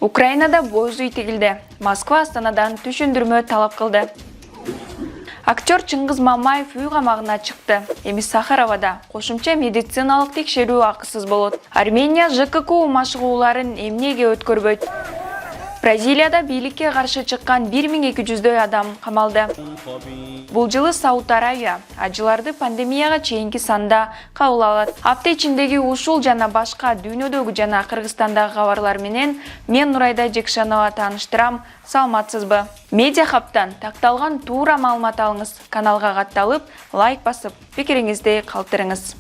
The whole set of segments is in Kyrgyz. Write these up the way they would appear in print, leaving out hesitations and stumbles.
Украинада боз үй тегилди. Москва Астанадан түшүндүрмө талап кылды. Актер Чыңгыз Мамаев үй камагына чыкты. Эми Сахаровада кошумча медициналык текшерүү акысыз болот. Армения ЖКК машыгууларын эмнеге өткөрбөйт? Бразилияда бийликке каршы чыккан 1200 адам камалды. Бул жылы Сауд Аравия ажыларды пандемияга чейинки санда кабыл алат. Апта ичиндеги ушул жана башка дүйнөдөгү жана Кыргызстандагы кабарлар менен мен Нурайда Жекшанова тааныштырам. Саламатсызбы? Медиа Хабтан такталган туура маалымат алыңыз. Каналга катталып, лайк басып, пикириңизди калтырыңыз.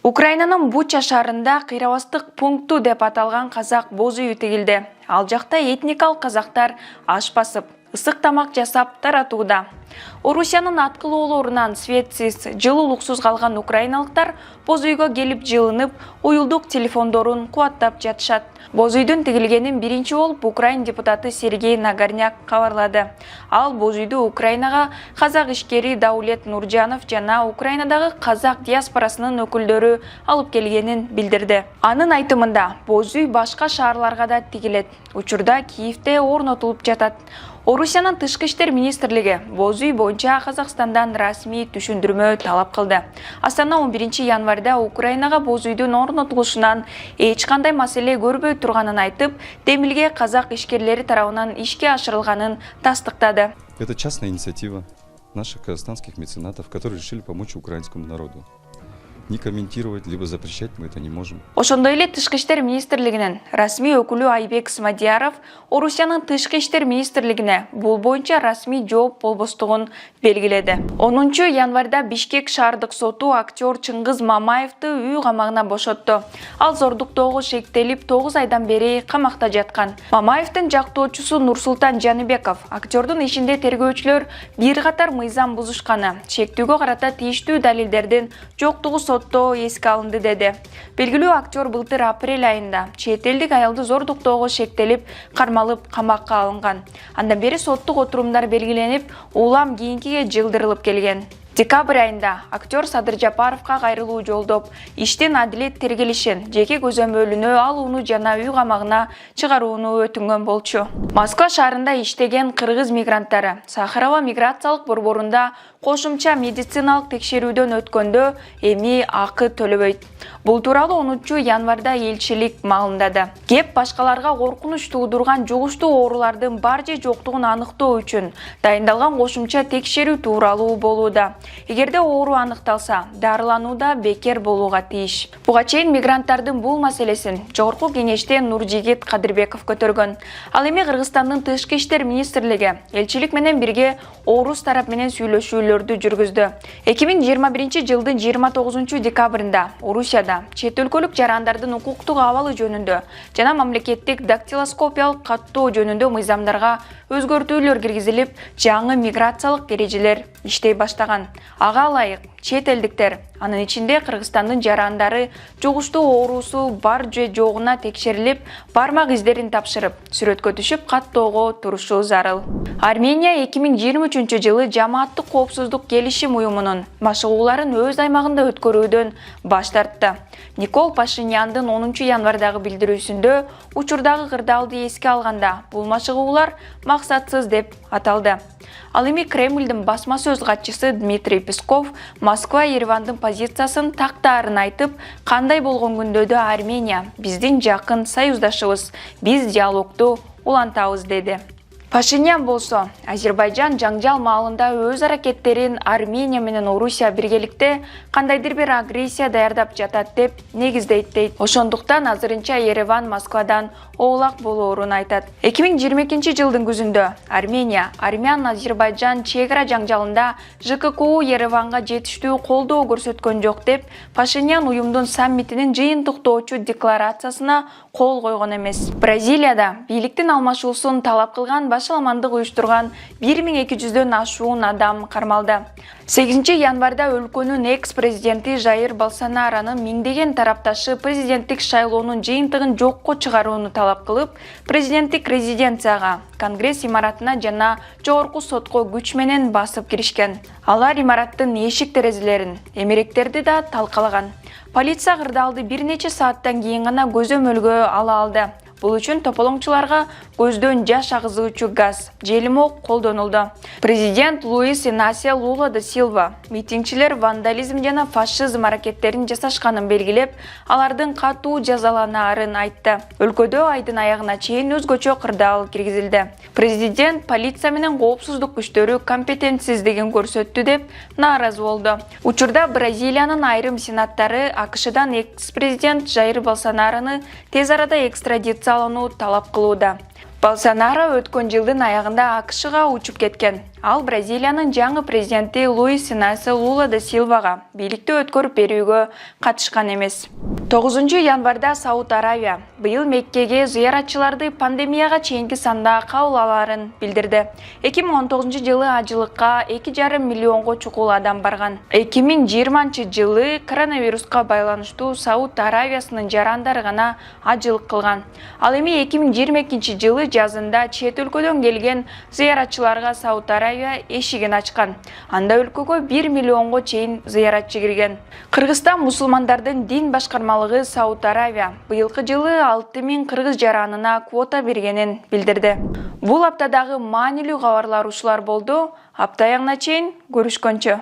Украинанын Буча шаарында кыйрабастык пункту деп аталган казак боз үйү тегилди. Ал жакта этникалык казактар аш басып, ысык тамак жасап таратууда. Орусиянын аткылоолорунан светсиз, жылуулуксуз калган украиналыктар боз үйгө келип жылынып, уюлдук телефондорун кубаттап жатышат. Боз үйдүн тигилгенин биринчи болуп Украин депутаты Сергей Нагорняк кабарлады. Ал боз үйдү Украинага казак ишкери Даулет Нуржанов жана Украинадагы казак диаспорасынын өкүлдөрү алып келгенин билдирди. Анын айтымында, боз үй башка шаарларга да тигилет. Учурда Киевде орнотулуп жатат. Орусиянын тышкы иштер министрлиги боз үй боюнча Казакстандан расмий түшүндүрмө талап кылды. Астана 11 январда Украинага боз үйдүн орнотулушунан эч кандай маселе көрбөй турганын айтып, демилге казак ишкерлери тарабынан ишке ашырылганын тастыктады. Это частная инициатива наших казахстанских меценатов, которые решили помочь украинскому народу. Не комментировать, либо запрещать мы это не можем. Ошондой эле тышкы иштер министрлигинин расмий өкүлү Айбек Смадияров Орусиянын тышкы иштер министрлигине бул боюнча расмий жооп болбостугун белгиледи. 10 январда Бишкек шаардык соту актер Чыңгыз Мамаевди үй камагына бошотту. Ал зордуктоого шектелип 9 айдан бери камакта жаткан. Мамаевдин жактоочусу Нурсултан Жаныбеков актердун ишинде тергөөчүлөр бир катар мыйзам бузушканы, шектүүгө карата тийиштүү далилдердин жоктугу сотто эске алынды деди. Белгилүү актер былтыр апрель айында чет элдик аялды зордуктоого шектелип, кармалып камакка алынган. Андан бери соттук отурумдар белгиленип, улам кийинкиге жылдырылып келген. Декабрь айында актер Садыр Жапаровка кайрылуу жолдоп, иштин адилет тергелишин, жеке көзөмөлүнө алууну жана үй камагына чыгарууну өтүнгөн болчу. Москва шаарында иштеген кыргыз мигранттары Сахарова миграциялык борборунда кошумча медициналык текшерүүдөн өткөндө эми акы төлөбөйт. Бул тууралуу 10 январда элчилик маалымдады. Кеп башкаларга коркунуч туудурган жугуштуу оорулардын бар же жоктугун аныктоо үчүн дайындалган кошумча текшерүү тууралуу болууда. Эгерде оору аныкталса, дарылануу да бекер болууга тийиш. Буга чейин мигранттардын бул маселесин Жогорку кеңеште Нуржигит Кадырбеков көтөргөн. Ал эми Кыргызстандын тышкы иштер министрлиги элчилик менен бирге орус тарап менен сүйлөшүүлөрдү жүргүздү. 2021 жылдын 29 декабрында Орусияда чет өлкөлүк жарандардын укуктук абалы жөнүндө жана мамлекеттик дактилоскопиялык каттоо жөнүндө мыйзамдарга өзгөртүүлөр киргизилип, жаңы миграциялык эрежелер иштей баштаган. Ага ылайык чет элдиктер, анын ичинде Кыргызстандын жарандары жугуштуу оорусу бар же жогуна текшерилип, бармак издерин тапшырып, сүрөткө түшүп каттоого турушу зарыл. Армения 2023 жылы жамааттык коопсуздук келишим уюмунун машыгууларын өз аймагында өткөрүүдөн баш тартты. Никол Пашиняндын 10 январдагы билдирүүсүндө учурдагы кырдаалды эске алганда, бул машыгуулар максатсыз деп аталды. Ал эми Кремлдин басма сөз катчысы Дмитрий Песков Москва Еревандын позициясын тактаарын айтып, кандай болгон күндө да Армения биздин жакын союздашыбыз, биз диалогду улантабыз деди. Пашинян болсо, Азербайжан жаңжал маалында өз аракеттерин Армения менен Орусия биргеликте кандайдыр бир агрессия даярдап жатат деп негиздейт дейт. Ошондуктан азырынча Ереван Москвадан оолак болоорун айтат. 2022 жылдын күзүндө Армения, Армян-Азербайжан чегара жаңжалында ЖКК Ереванга жетиштүү колдоо көрсөткөн жок деп Пашинян уюмдун саммитинин жыйынтыктоочу декларациясына кол койгон эмес. Бразилияда бийликтин алмашуусун талап кылган башаламандык уюштурган 1200дөн ашуун адам кармалды. 8 январда өлкөнүн экс-президенти Жаир Болсонаронун миңдеген тарапташы президенттик шайлоонун жыйынтыгын жокко чыгарууну талап кылып, президенттик резиденцияга, Конгресс имаратына жана жогорку сотко күч менен басып киришкен. Алар имараттын эшик-терезелерин, эмеректерди да талкалаган. Полиция кырдаалды бир нече сааттан кийин гана көзөмөлгө ала алды. Бул үчүн тополоңчуларга көздөн жаш агызуучу газ, желим ок колдонулду. Президент Луис Инасио Лула да Силва митингчилер вандализм жана фашизм аракеттерин жасашканын белгилеп, алардын катуу жазаланаарын айтты. Өлкөдө айдын аягына чейин өзгөчө кырдаал киргизилди. Президент полиция менен коопсуздук күчтөрү компетентсиздигин көрсөттү деп нааразы болду. Учурда Бразилиянын айрым сенаттары АКШдан экс-президент Жаир Болсонарону тез арада экстрадициялоону талап кылууда. Болсонаро өткөн жылдын аягында АКШга учуп кеткен. Ал Бразилиянын жаңы президенти Луис Инасио Лула да Силвага бийликти өткөрүп берүүгө катышкан эмес. 9 январда Сауд Аравия быйыл Меккеге зыяратчыларды пандемияга чейинки санда кабыл аларын билдирди. 2019 жылы ажылыкка 2,5 миллионго чукул адам барган. 2020 жылы коронавируска байланыштуу Сауд Аравиясынын жарандары гана ажылык кылган. Ал эми 2022 жылы жазында чет өлкөдөн келген зыяратчыларга Сауд Аравия эшигин ачкан. Анда өлкөгө 1 миллионго чейин зыяратчы кирген. Кыргызстан мусулмандардын дин башкармалыгы Сауд Аравия быйылкы жылы 6000 кыргыз жаранына квота бергенин билдирди. Бул аптадагы маанилүү кабарлар ушулар болду. Апта аягына чейин көрүшкөнчө.